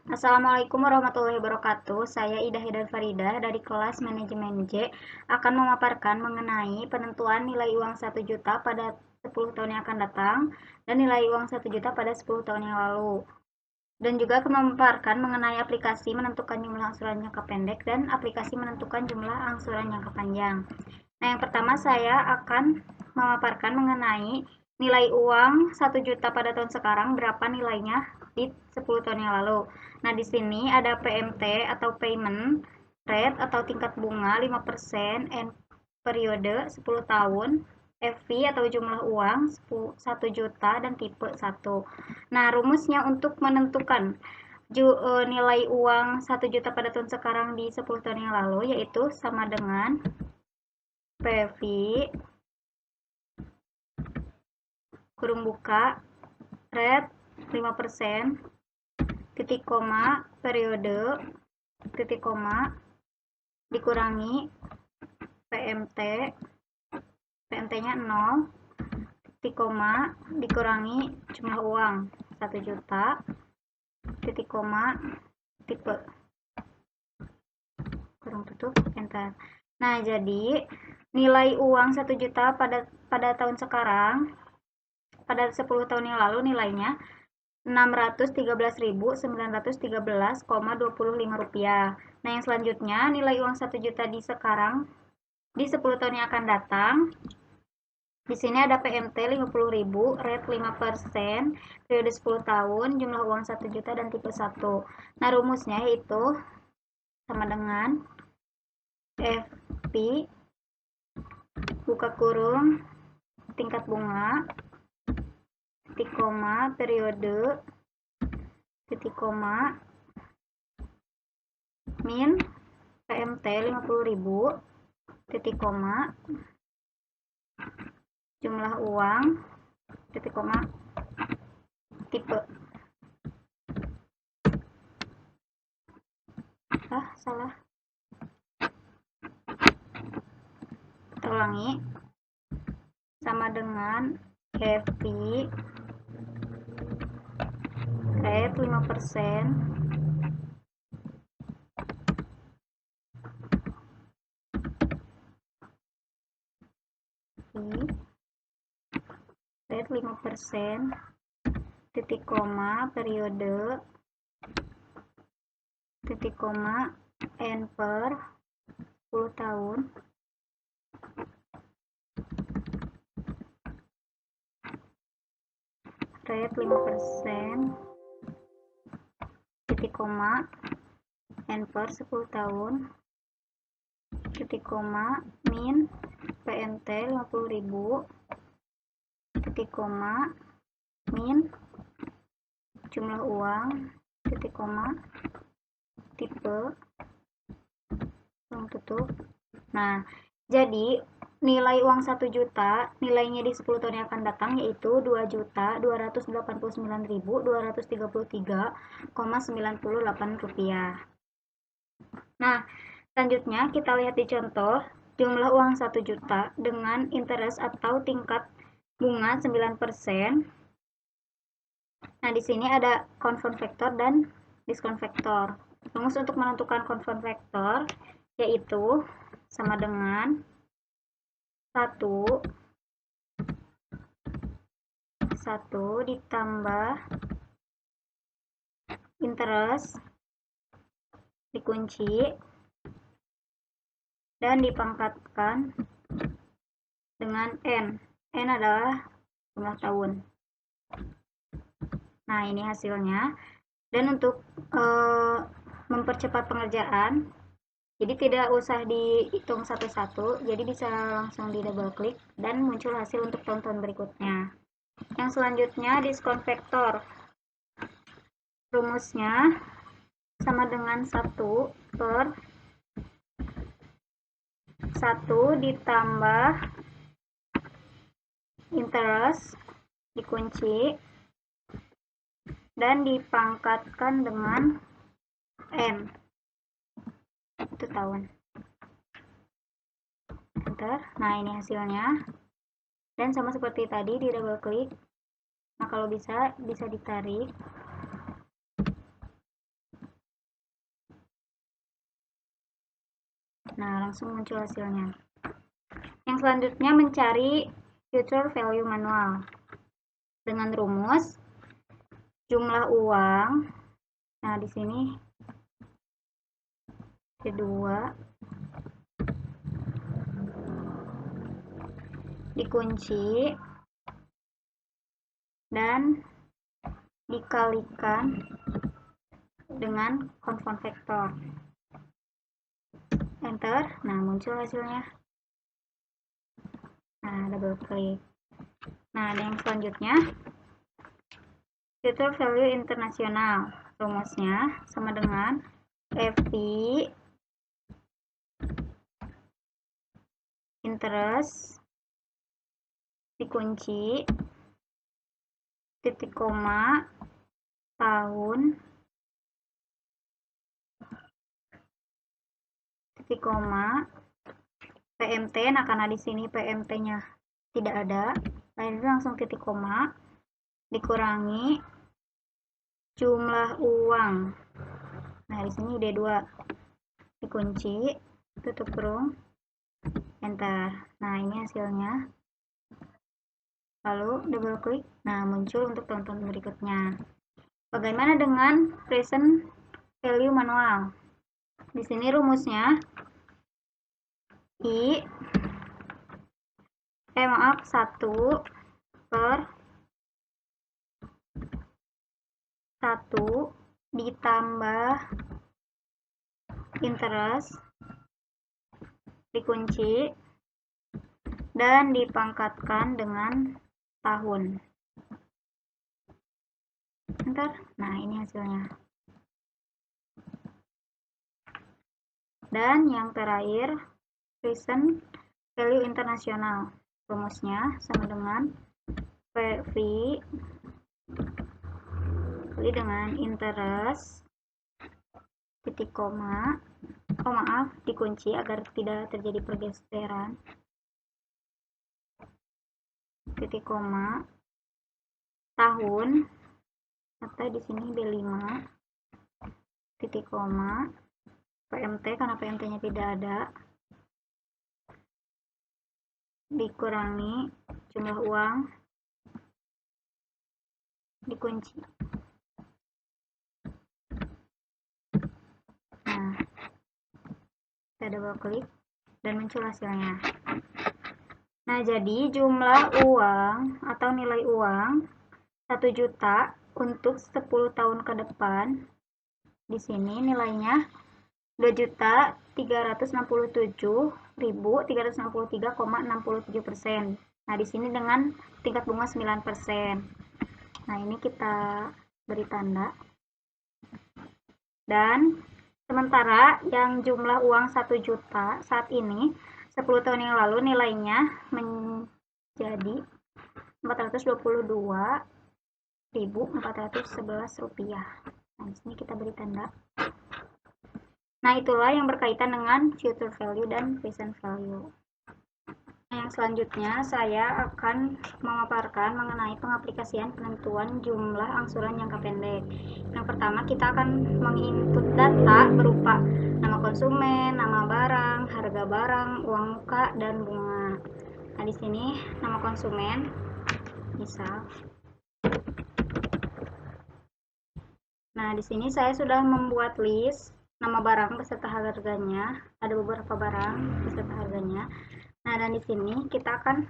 Assalamualaikum warahmatullahi wabarakatuh. Saya Ida Hidayat Farida dari kelas Manajemen J akan memaparkan mengenai penentuan nilai uang 1 juta pada 10 tahun yang akan datang dan nilai uang 1 juta pada 10 tahun yang lalu. Dan juga akan memaparkan mengenai aplikasi menentukan jumlah angsuran jangka pendek dan aplikasi menentukan jumlah angsuran jangka panjang. Nah, yang pertama saya akan memaparkan mengenai nilai uang 1 juta pada tahun sekarang, berapa nilainya di 10 tahun yang lalu. Nah, di sini ada PMT atau payment rate atau tingkat bunga 5% and periode 10 tahun, FV atau jumlah uang 1 juta dan tipe 1. Nah, rumusnya untuk menentukan nilai uang 1 juta pada tahun sekarang di 10 tahun yang lalu yaitu sama dengan PV kurung buka rate 5% titik koma periode titik koma dikurangi PMT-nya 0 titik koma dikurangi jumlah uang 1 juta titik koma tipe kurung tutup enter. Nah, jadi nilai uang 1 juta pada tahun sekarang, pada 10 tahun yang lalu nilainya Rp613.913,25. Nah, yang selanjutnya nilai uang 1 juta di sekarang di 10 tahun yang akan datang. Di sini ada PMT 50.000, rate 5%, periode 10 tahun, jumlah uang 1 juta dan tipe 1. Nah, rumusnya yaitu sama dengan FP buka kurung tingkat bunga titik koma periode titik koma min PMT 50.000 titik koma jumlah uang titik koma tipe salah, kita ulangi, sama dengan FV rate 5% rate 5% titik koma periode titik koma n per 10 tahun rate 5% titik koma n per 10 tahun titik koma min PMT 50.000 titik koma min jumlah uang titik koma tipe tutup. Nah, jadi nilai uang 1 juta nilainya di 10 tahun yang akan datang yaitu Rp2.289.233,98. Nah, selanjutnya kita lihat di contoh jumlah uang 1 juta dengan interest atau tingkat bunga 9%. Nah, di sini ada confirm factor dan discount factor. Rumus untuk menentukan confirm factor yaitu sama dengan 1 ditambah interest dikunci dan dipangkatkan dengan N. N adalah jumlah tahun. Nah, ini hasilnya. Dan untuk mempercepat pengerjaan, jadi tidak usah dihitung satu-satu, jadi bisa langsung di double klik dan muncul hasil untuk tahun-tahun berikutnya. Yang selanjutnya discount factor. Rumusnya sama dengan 1 per 1 ditambah interest dikunci dan dipangkatkan dengan N, itu tahun. Enter. Nah, ini hasilnya. Dan sama seperti tadi di double klik. Nah, kalau bisa ditarik. Nah, langsung muncul hasilnya. Yang selanjutnya mencari future value manual dengan rumus jumlah uang. Nah, di sini C2 dikunci dan dikalikan dengan konfon vektor. Enter. Nah, muncul hasilnya. Nah, double klik. Nah, ada yang selanjutnya future value internasional. Rumusnya sama dengan FV interest dikunci titik koma tahun titik koma PMT. Nah, karena di sini PMT-nya tidak ada, nah ini langsung titik koma dikurangi jumlah uang. Nah, di sini D2 dikunci, tutup kurung, enter. Nah, ini hasilnya. Lalu double klik. Nah, muncul untuk tonton berikutnya. Bagaimana dengan present value manual? Di sini rumusnya I 1 per 1 ditambah interest dikunci dan dipangkatkan dengan tahun. Enter. Nah, ini hasilnya. Dan yang terakhir present value internasional. Rumusnya sama dengan PV kali dengan interest titik koma, dikunci agar tidak terjadi pergeseran, titik koma tahun, atau di sini B5 titik koma PMT, karena PMT-nya tidak ada, dikurangi jumlah uang, dikunci. Nah, saya double klik dan muncul hasilnya. Nah, jadi jumlah uang atau nilai uang 1 juta untuk 10 tahun ke depan. Di sini nilainya 2.367.363,67%. Nah, di sini dengan tingkat bunga 9%. Nah, ini kita beri tanda. Dan sementara yang jumlah uang 1 juta saat ini 10 tahun yang lalu nilainya menjadi Rp422.411. Nah, di sini kita beri tanda. Nah, itulah yang berkaitan dengan future value dan present value. Nah, yang selanjutnya saya akan memaparkan mengenai pengaplikasian penentuan jumlah angsuran jangka pendek. Yang pertama, kita akan menginput data berupa nama konsumen, nama barang, harga barang, uang muka, dan bunga. Nah, di sini nama konsumen, misal. Nah, di sini saya sudah membuat list nama barang beserta harganya. Ada beberapa barang beserta harganya. Nah, dan di sini kita akan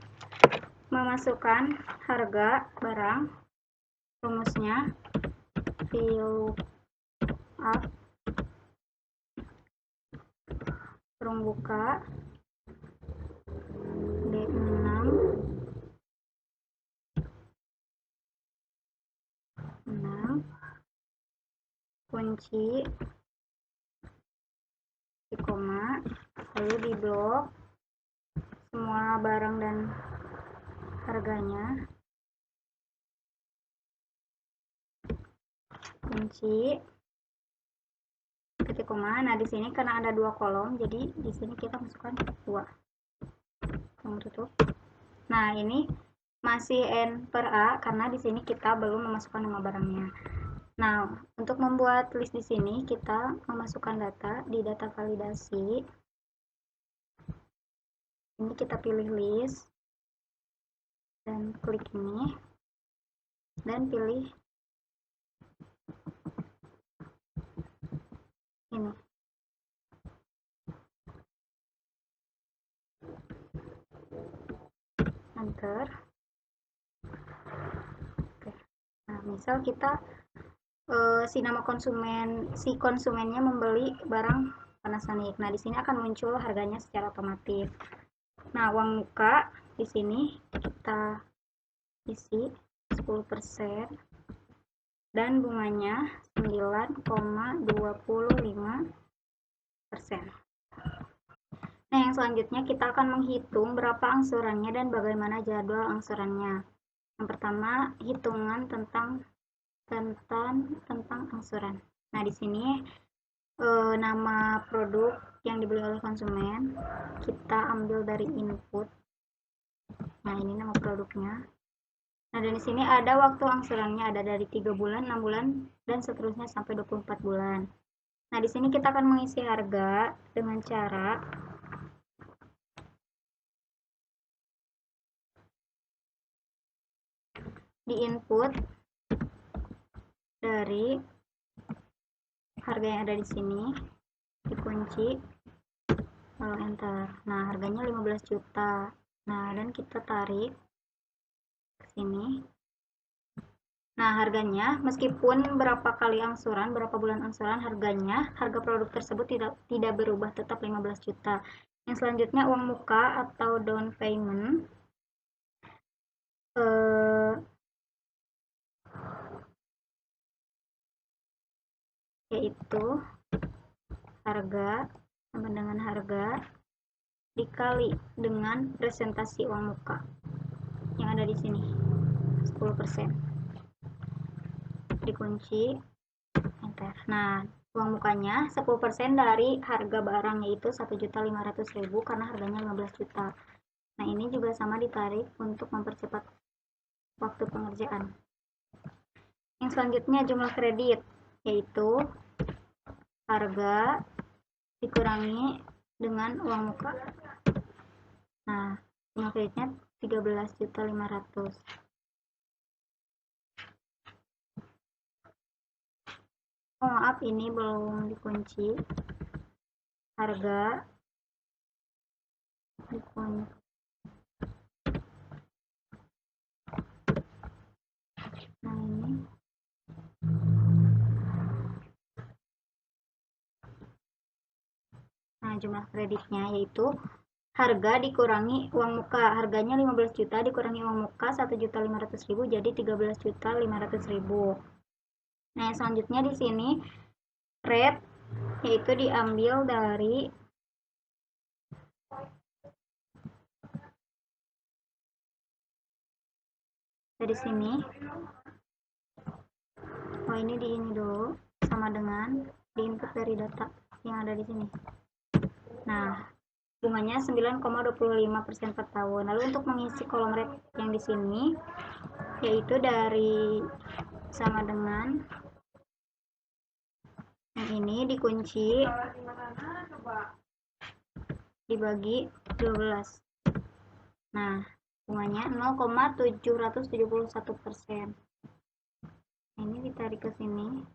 memasukkan harga barang. Rumusnya fill up kurung buka D6 kunci di koma, lalu di blok semua barang dan harganya, kunci titik koma. Nah, di sini karena ada 2 kolom, jadi di sini kita masukkan 2. Tutup. Nah, ini masih N per A karena di sini kita belum memasukkan nama barangnya. Nah, untuk membuat list di sini kita memasukkan data di data validasi. Ini kita pilih list dan klik ini dan pilih ini. Enter. Oke. Nah, misal kita si konsumennya membeli barang Panasonic. Nah, di sini akan muncul harganya secara otomatis. Nah, uang muka di sini kita isi 10% dan bunganya 9,25%. Nah, yang selanjutnya kita akan menghitung berapa angsurannya dan bagaimana jadwal angsurannya. Yang pertama, hitungan tentang angsuran. Nah, di sini nama produk yang dibeli oleh konsumen kita ambil dari input. Nah, ini nama produknya. Nah, dan di sini ada waktu angsurannya, ada dari 3 bulan, 6 bulan, dan seterusnya sampai 24 bulan. Nah, di sini kita akan mengisi harga dengan cara di input dari harga yang ada di sini, dikunci, lalu enter. Nah, harganya 15 juta. Nah, dan kita tarik ke sini. Nah, harganya meskipun berapa kali angsuran, berapa bulan angsuran, harga produk tersebut tidak berubah, tetap 15 juta. Yang selanjutnya uang muka atau down payment. Yaitu harga sama dengan harga dikali dengan presentasi uang muka yang ada di sini 10%, dikunci, enter. Nah, uang mukanya 10% dari harga barang, yaitu 1.500.000 karena harganya 15 juta. Nah, ini juga sama ditarik untuk mempercepat waktu pengerjaan. Yang selanjutnya jumlah kredit, yaitu harga dikurangi dengan uang muka. Nah, jumlah kreditnya 13.500.000. Oh, maaf, ini belum dikunci. Harga dikunci. Nah, ini. Nah, jumlah kreditnya yaitu harga dikurangi uang muka. Harganya 15 juta dikurangi uang muka 1.500.000 jadi 13.500.000. Nah, yang selanjutnya di sini rate yaitu diambil dari sini. Oh, ini di ini dulu sama dengan di input dari data yang ada di sini. Nah, bunganya 9,25% per tahun. Lalu untuk mengisi kolom rate yang di sini yaitu dari sama dengan yang ini dikunci dibagi 12. Nah, bunganya 0,771%. Ini ditarik ke sini.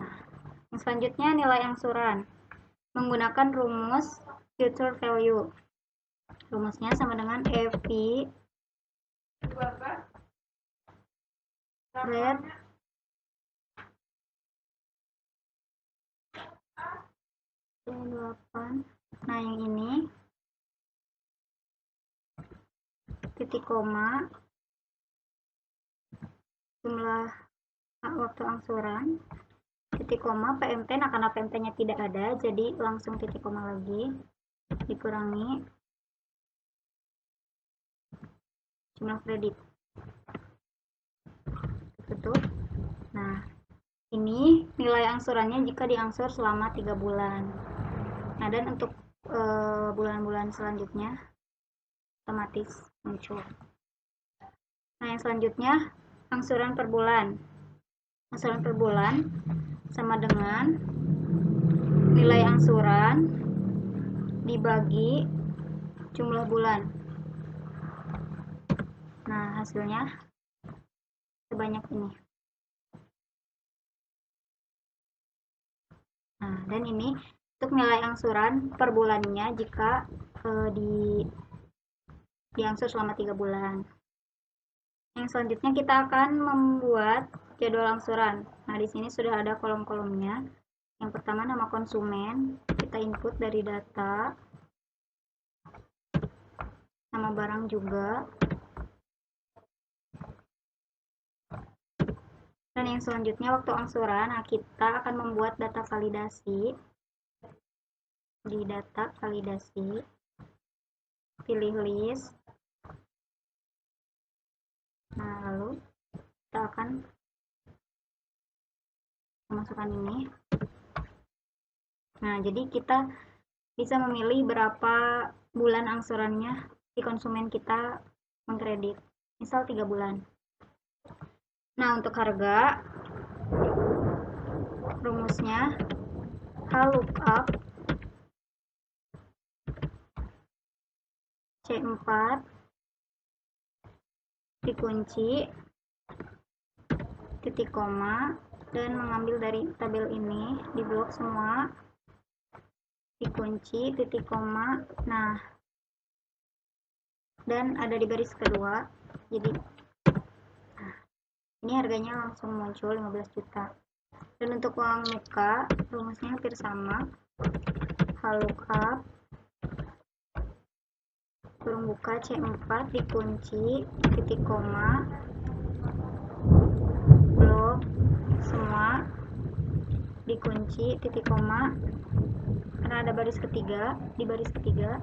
Nah, yang selanjutnya nilai angsuran menggunakan rumus future value. Rumusnya sama dengan EV rate T8. Nah, yang ini titik koma jumlah waktu angsuran titik koma PMT. Nah, karena PMT nya tidak ada jadi langsung titik koma lagi dikurangi jumlah kredit, tutup. Nah, ini nilai angsurannya jika diangsur selama 3 bulan. Nah, dan untuk bulan-bulan selanjutnya otomatis muncul. Nah, yang selanjutnya angsuran per bulan. Angsuran per bulan sama dengan nilai angsuran dibagi jumlah bulan. Nah, hasilnya sebanyak ini. Nah, dan ini untuk nilai angsuran per bulannya jika diangsur selama 3 bulan. Yang selanjutnya kita akan membuat jadwal angsuran. Nah, di sini sudah ada kolom-kolomnya. Yang pertama nama konsumen, kita input dari data. Nama barang juga. Dan yang selanjutnya waktu angsuran, nah kita akan membuat data validasi. Di data validasi, pilih list. Nah, lalu kita akan memasukkan ini. Nah, jadi kita bisa memilih berapa bulan angsurannya si konsumen kita mengkredit. Misal 3 bulan. Nah, untuk harga, rumusnya HLOOKUP C4 dikunci titik koma dan mengambil dari tabel ini, di blok semua, dikunci titik koma. Nah, dan ada di baris kedua, jadi ini harganya langsung muncul 15 juta. Dan untuk uang muka, rumusnya hampir sama. HLOOKUP kurung buka C4 dikunci titik koma blok semua dikunci titik koma, karena ada baris ketiga, di baris ketiga,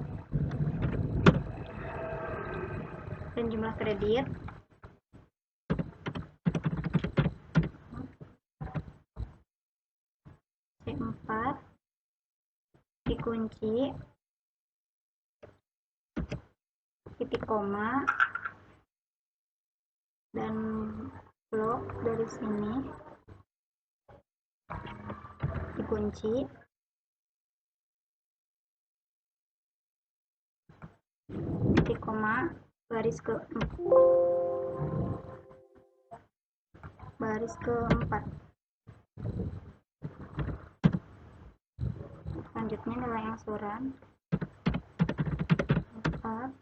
dan jumlah kredit C4 dikunci titik koma dan blok dari sini dikunci titik koma baris keempat. Selanjutnya nilai angsuran 4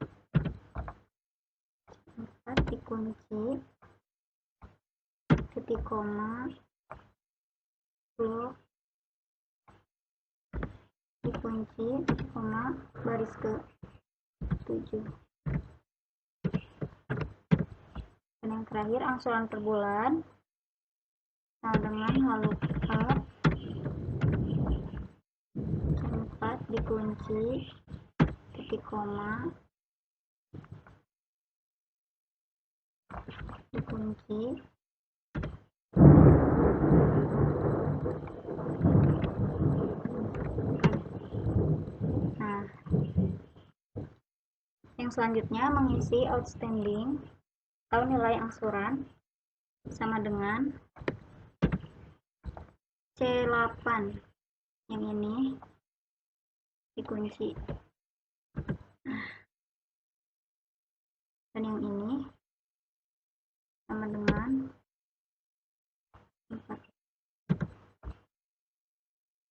dikunci titik koma blok dikunci titik koma baris ke 7. Dan yang terakhir angsuran per bulan. Nah, dengan HLOOKUP C4 dikunci titik koma dikunci nah, yang selanjutnya mengisi outstanding atau nilai angsuran sama dengan C8, yang ini dikunci, dan yang ini sama dengan 4.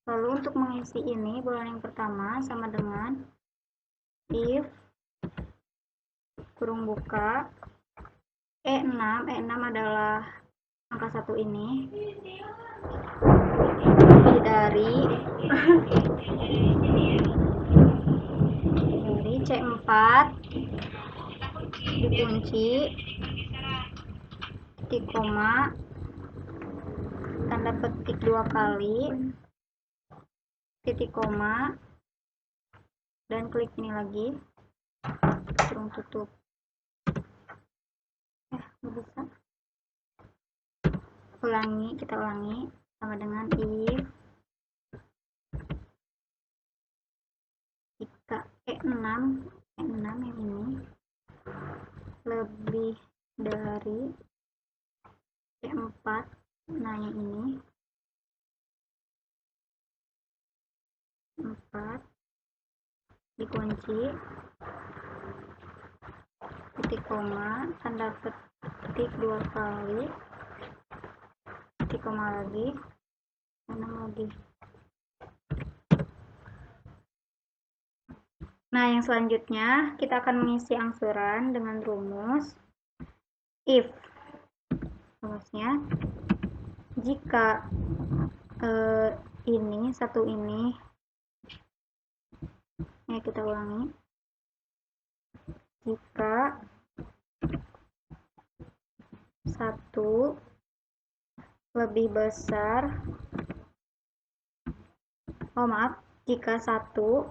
Lalu untuk mengisi ini, bulan yang pertama sama dengan if kurung buka E6 adalah angka 1 ini dari C4 dikunci titik koma tanda petik 2 kali titik koma dan klik ini lagi kurung tutup. Bisa kita ulangi sama dengan if jika E6 yang ini lebih dari C4, nah yang ini 4 dikunci, titik koma, tanda petik 2 kali, titik koma lagi, 6 lagi. Nah, yang selanjutnya kita akan mengisi angsuran dengan rumus if. Rumusnya, jika ini, satu ini, ya kita ulangi, jika satu lebih besar, jika satu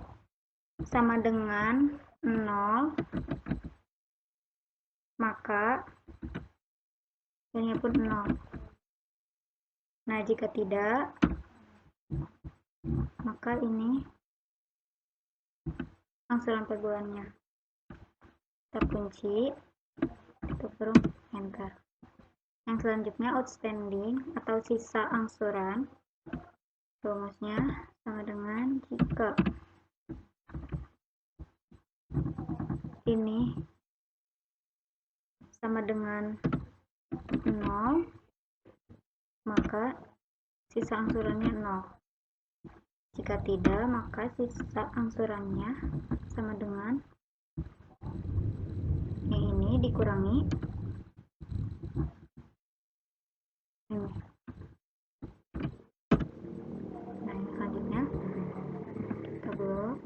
sama dengan 0, maka ini pun 0. Nah, jika tidak, maka ini angsuran per bulannya. Kita kunci, kita kurung, enter. Yang selanjutnya outstanding atau sisa angsuran. Rumusnya sama dengan jika ini sama dengan 0, maka sisa angsurannya 0. Jika tidak, maka sisa angsurannya sama dengan yang ini dikurangi ini. Nah, yang selanjutnya kita blok,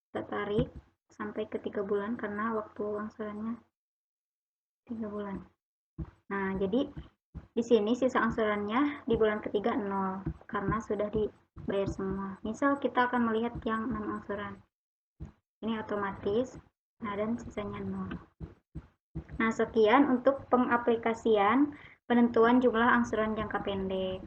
kita tarik sampai ke 3 bulan karena waktu angsurannya 3 bulan. Nah, jadi di sini sisa angsurannya di bulan ketiga 0 karena sudah dibayar semua. Misal kita akan melihat yang 6 angsuran. Ini otomatis, nah dan sisanya 0. Nah, sekian untuk pengaplikasian penentuan jumlah angsuran jangka pendek.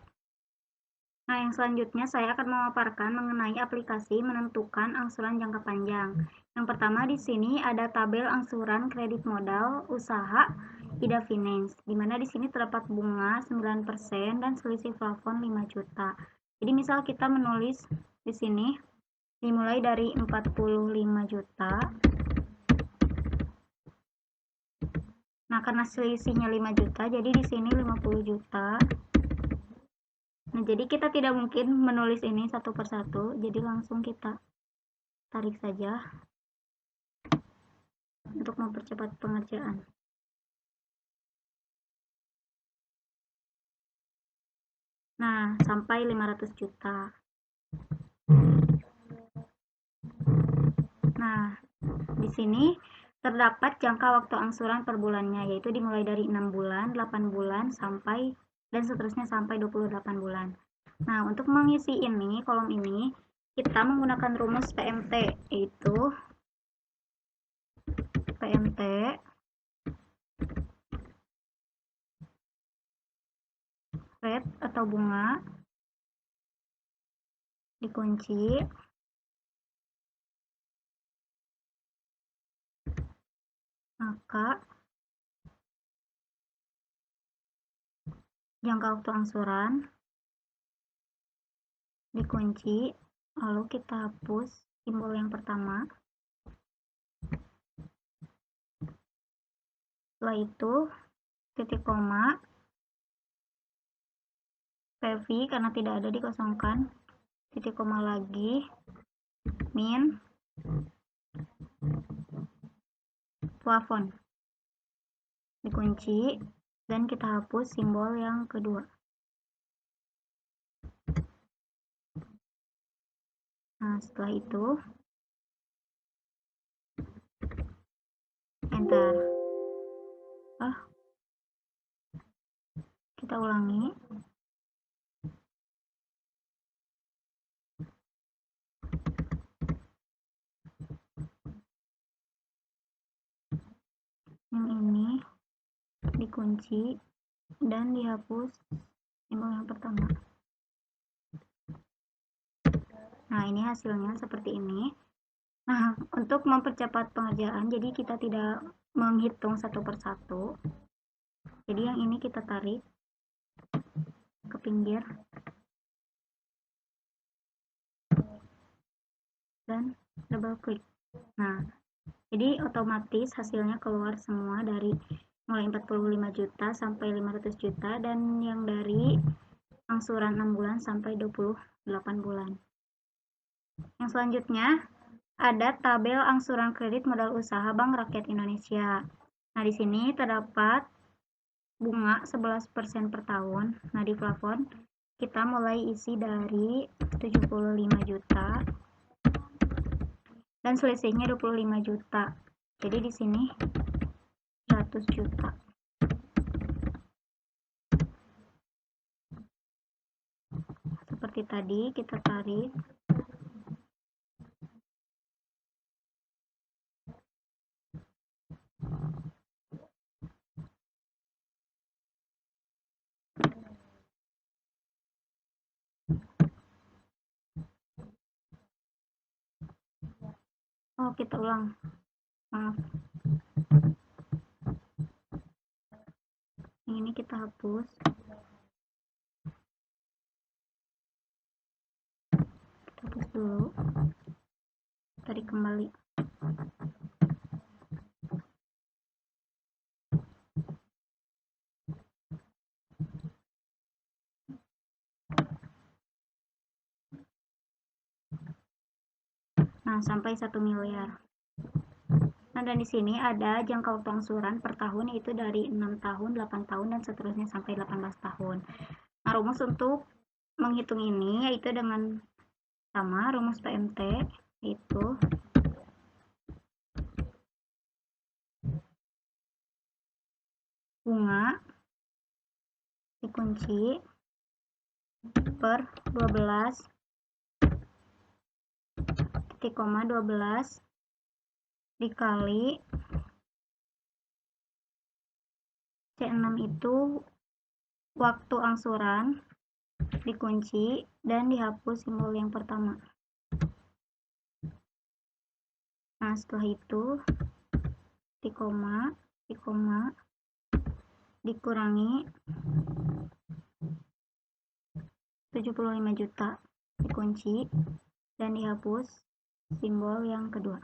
Nah, yang selanjutnya saya akan memaparkan mengenai aplikasi menentukan angsuran jangka panjang. Yang pertama di sini ada tabel angsuran kredit modal usaha Ida Finance, di mana di sini terdapat bunga 9% dan selisih plafon 5 juta. Jadi misal kita menulis di sini dimulai dari 45 juta. Nah, karena selisihnya 5 juta, jadi di sini 50 juta. Nah, jadi kita tidak mungkin menulis ini satu persatu, jadi langsung kita tarik saja untuk mempercepat pengerjaan. Nah, sampai 500 juta. Nah, di sini terdapat jangka waktu angsuran per bulannya, yaitu dimulai dari 6 bulan, 8 bulan, sampai dan seterusnya sampai 28 bulan. Nah, untuk mengisi ini, kolom ini, kita menggunakan rumus PMT, yaitu PMT rate atau bunga dikunci, maka jangka waktu angsuran dikunci, lalu kita hapus simbol yang pertama. Setelah itu titik koma, PV karena tidak ada dikosongkan, titik koma lagi, min, plafon dikunci, dan kita hapus simbol yang kedua. Nah, setelah itu enter. Kita ulangi. Yang ini dikunci dan dihapus simbol yang pertama. Nah, ini hasilnya seperti ini. Nah, untuk mempercepat pengerjaan, jadi kita tidak menghitung satu persatu. Jadi yang ini kita tarik ke pinggir. dan double klik. Nah, jadi otomatis hasilnya keluar semua dari mulai 45 juta sampai 500 juta dan yang dari angsuran 6 bulan sampai 28 bulan. Yang selanjutnya ada tabel angsuran kredit modal usaha Bank Rakyat Indonesia. Nah, di sini terdapat bunga 11% per tahun. Nah, di plafon kita mulai isi dari 75 juta dan selisihnya 25 juta. Jadi di sini 100 juta. Seperti tadi kita tarik. Oh, kita ulang. Maaf. Yang ini kita hapus. Kita hapus dulu. Tarik kembali. Nah, sampai 1 miliar. Nah, dan di sini ada jangka waktu angsuran per tahun yaitu dari 6 tahun, 8 tahun, dan seterusnya sampai 18 tahun. Nah, rumus untuk menghitung ini yaitu dengan sama rumus PMT, yaitu bunga dikunci per 12 titik koma 12 dikali C6 itu waktu angsuran dikunci dan dihapus simbol yang pertama. Nah, setelah itu titik koma dikurangi 75 juta dikunci dan dihapus simbol yang kedua.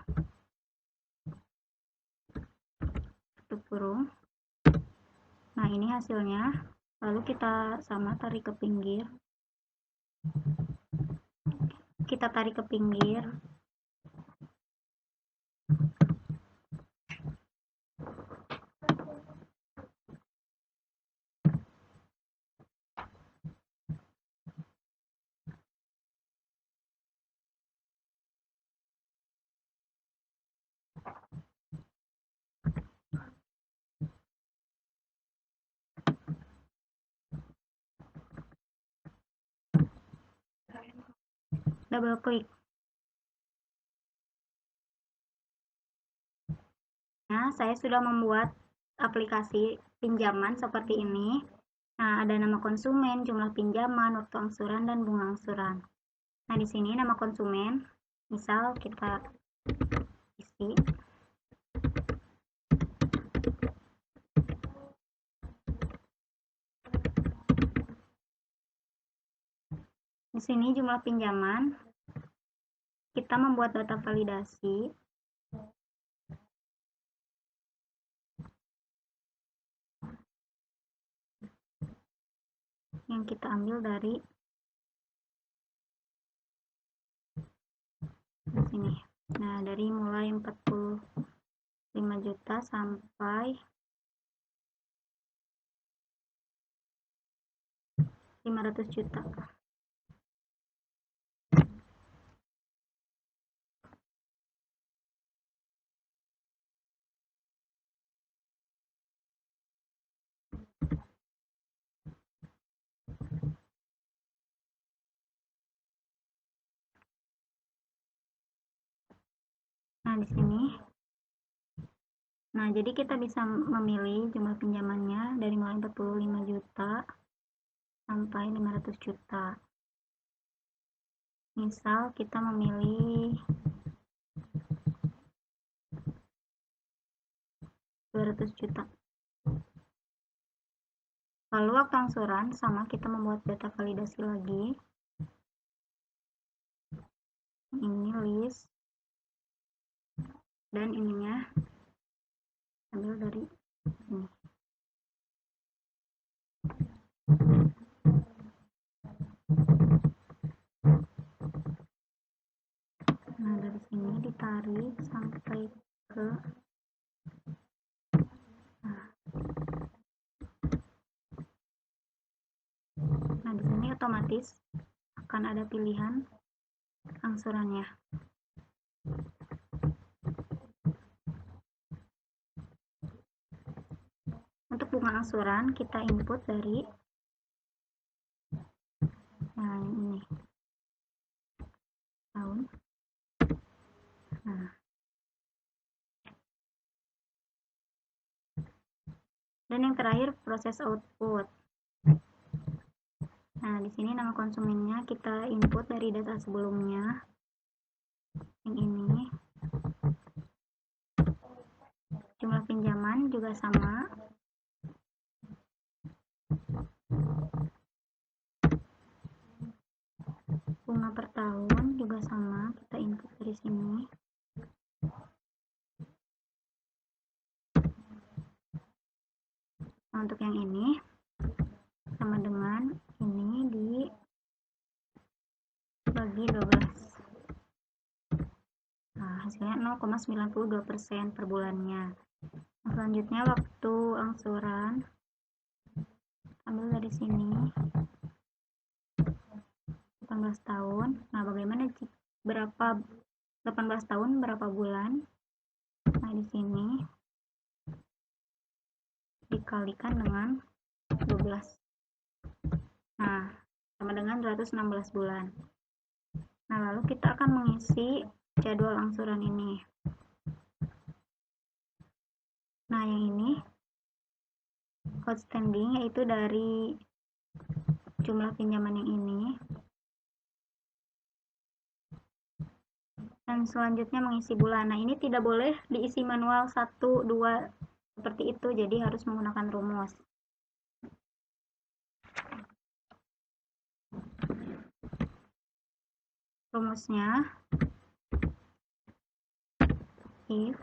Tutup kurung. Nah, ini hasilnya. Lalu kita sama tarik ke pinggir. Kita tarik ke pinggir. Double klik. Nah, saya sudah membuat aplikasi pinjaman seperti ini. Nah, ada nama konsumen, jumlah pinjaman, waktu angsuran, dan bunga angsuran. Nah, di sini nama konsumen, misal kita isi. Di sini jumlah pinjaman, kita membuat data validasi. Yang kita ambil dari sini. Nah, dari mulai 45 juta sampai 500 juta. Nah, di sini. Nah, jadi kita bisa memilih jumlah pinjamannya dari mulai 45 juta sampai 500 juta. Misal kita memilih 200 juta. Lalu waktu angsuran sama, kita membuat data validasi lagi. Ini list dan ininya ambil dari sini. Nah, dari sini ditarik sampai ke nah di sini otomatis akan ada pilihan angsurannya. Untuk bunga angsuran kita input dari yang ini tahun. Nah, dan yang terakhir proses output. Nah, di sini nama konsumennya kita input dari data sebelumnya. Yang ini. Jumlah pinjaman juga sama. Bunga per tahun juga sama, kita input dari sini. Nah, untuk yang ini sama dengan ini dibagi 12. Nah, hasilnya 0,92% per bulannya. Nah, selanjutnya waktu angsuran ambil dari sini 18 tahun. Nah, bagaimana berapa 18 tahun berapa bulan? Nah, di sini dikalikan dengan 12. Nah, sama dengan 216 bulan. Nah, lalu kita akan mengisi jadwal angsuran ini. Nah, yang ini outstanding, yaitu dari jumlah pinjaman yang ini. Dan selanjutnya mengisi bulan. Nah, ini tidak boleh diisi manual 1, 2 seperti itu, jadi harus menggunakan rumus. Rumusnya if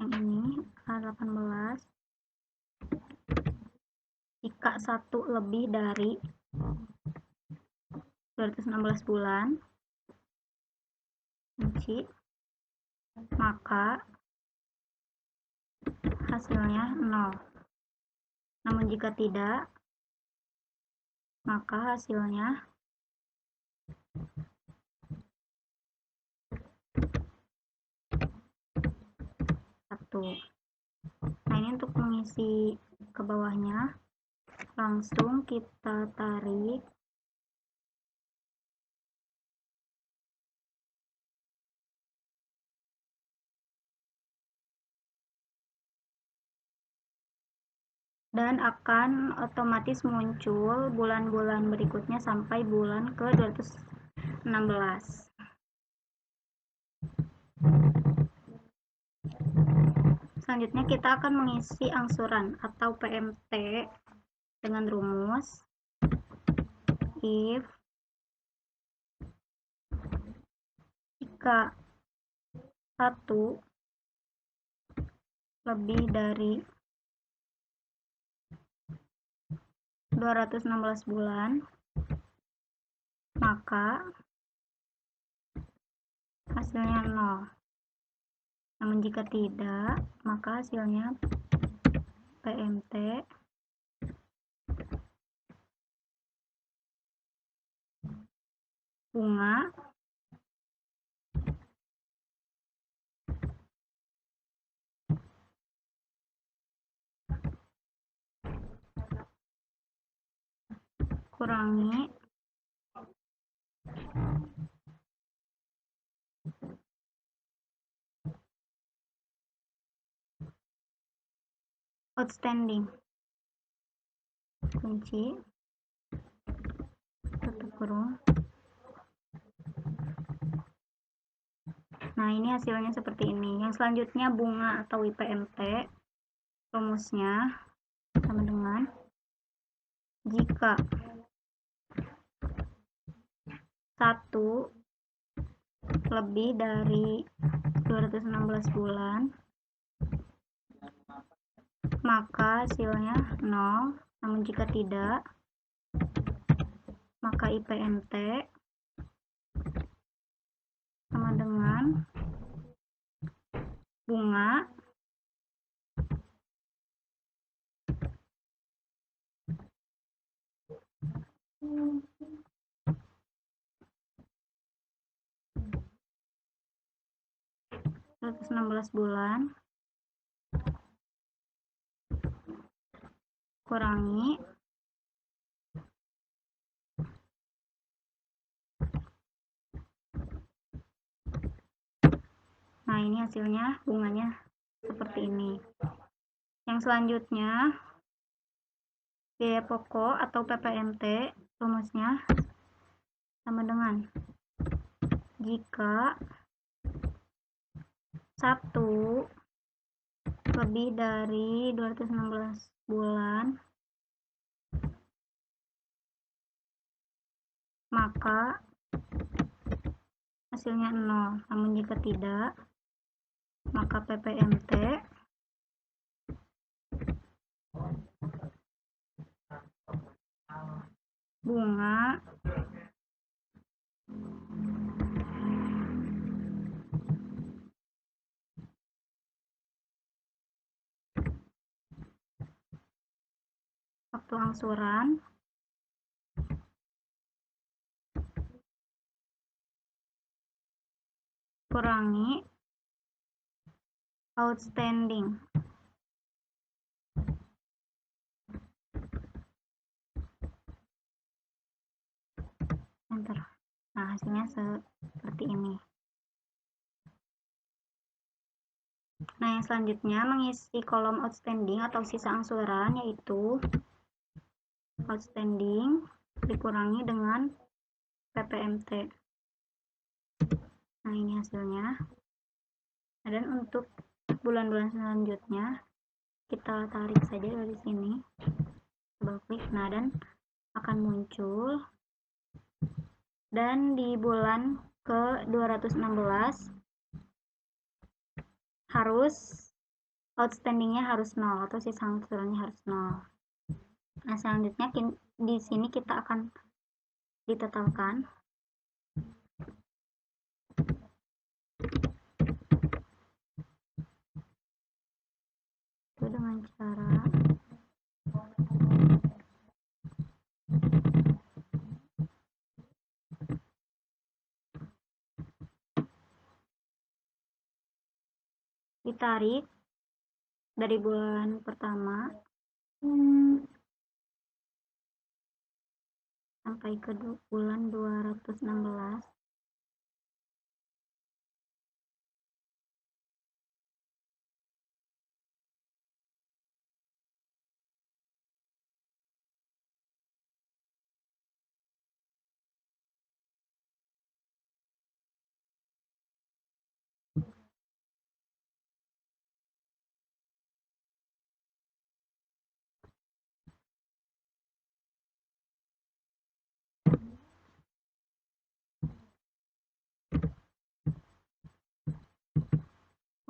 yang ini A18 jika 1 lebih dari 216 bulan kunci, maka hasilnya 0. Namun jika tidak, maka hasilnya 1. Nah, ini untuk mengisi ke bawahnya, langsung kita tarik dan akan otomatis muncul bulan-bulan berikutnya sampai bulan ke 216. Selanjutnya kita akan mengisi angsuran atau PMT dengan rumus if jika 1 lebih dari 216 bulan, maka hasilnya 0. Namun jika tidak, maka hasilnya PMT bunga kurangi outstanding kunci tutup kurung. Nah, ini hasilnya seperti ini. Yang selanjutnya bunga atau IPMT, rumusnya sama dengan jika 1 lebih dari 216 bulan, maka hasilnya 0. Namun jika tidak, maka IPNT sama dengan bunga bulan kurangi nah ini hasilnya bunganya seperti ini. Yang selanjutnya biaya pokok atau PPNT rumusnya sama dengan jika 1 lebih dari 216 bulan, maka hasilnya 0. Namun jika tidak, maka PPNT bunga waktu angsuran kurangi outstanding. Enter. Nah, hasilnya seperti ini. Nah, yang selanjutnya mengisi kolom outstanding atau sisa angsuran, yaitu outstanding dikurangi dengan PPMT. Nah, ini hasilnya. Dan untuk bulan-bulan selanjutnya, kita tarik saja dari sini. Double klik. Nah, dan akan muncul. Dan di bulan ke 216 harus outstandingnya harus 0 atau sisa angsurannya harus 0. Nah, selanjutnya di sini kita akan ditotalkan. Itu dengan cara ditarik dari bulan pertama sampai ke bulan 216.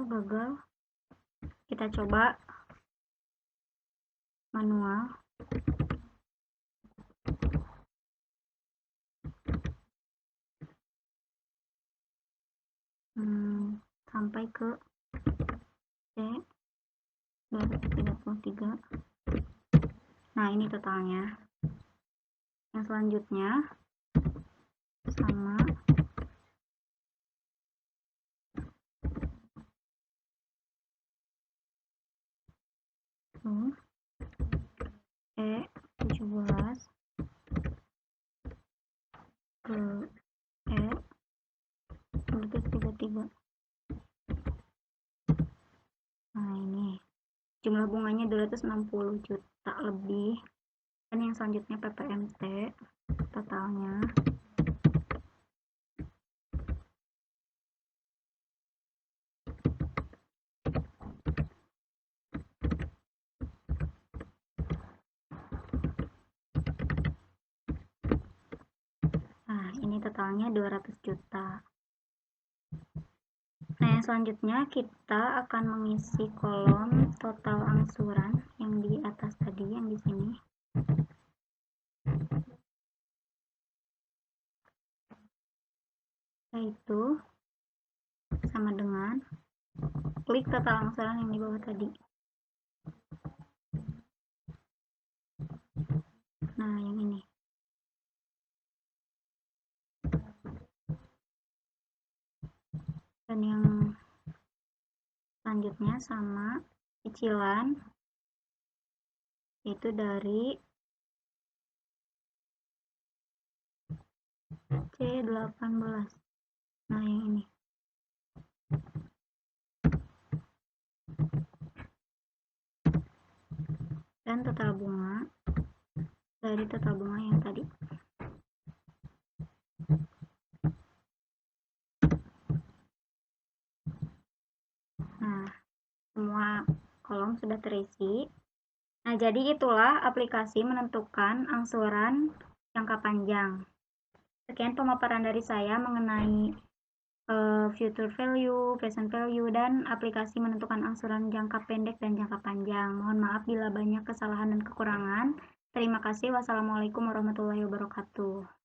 Oh, gagal. Kita coba manual. Sampai ke C 233. Nah, ini totalnya. Yang selanjutnya sama E17 ke E233. Nah, ini jumlah bunganya 260 juta lebih. Dan yang selanjutnya PPMT totalnya ini totalnya 200 juta. yang selanjutnya kita akan mengisi kolom total angsuran yang di atas tadi, yang di sini. Yaitu sama dengan klik total angsuran yang di bawah tadi. Nah, yang ini. Dan yang selanjutnya sama cicilan, itu dari C18. Nah, yang ini. Dan total bunga dari total bunga yang tadi. Nah, semua kolom sudah terisi. Nah, jadi itulah aplikasi menentukan angsuran jangka panjang. Sekian pemaparan dari saya mengenai future value, present value, dan aplikasi menentukan angsuran jangka pendek dan jangka panjang. Mohon maaf bila banyak kesalahan dan kekurangan. Terima kasih. Wassalamualaikum warahmatullahi wabarakatuh.